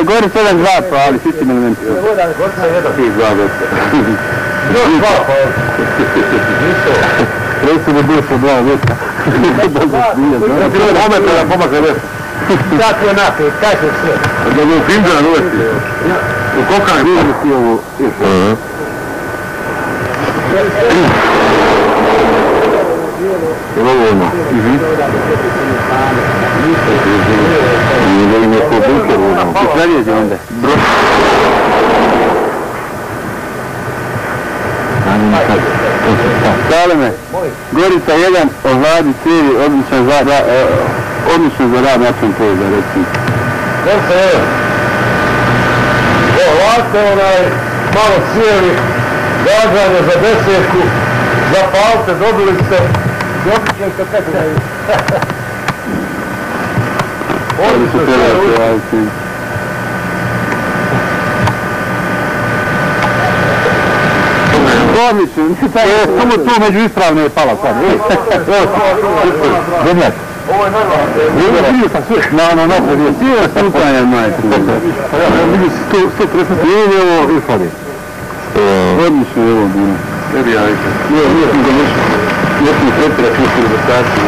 Gori 7-2, pa ali svi si elementi. Ti 2 gosta. Još 2, pa... Presude bio su 2 gosta. Mometra da pomaže vesu. Tako je naprijed, kaže sve. Da bi u Finđan uvesti. U Kokan vidimo si ovo. Evo ono. Nije im je ko bunker ono. Ti slavijezi onda. Saleme, Gorica 1, Ovladi cijevi, odličan za rad način to da recimo. Gorica 1. Ovlate malo cijevi, gađanje za desetku, zapalte, dobili ste. Odličan kad tako da je. Odličan sve raditi. Odlično, samo tu među ispravno je pala sad. Zemljak. Ovo je normalno. Vidio sam sve. No, cijelo stupanje majke. Vidio si 130 i ovo Irfani. Odlično je ovo bilo. Ne bi ja rekao. Nije smo završili. Jesmo pretira ključnu edukaciju.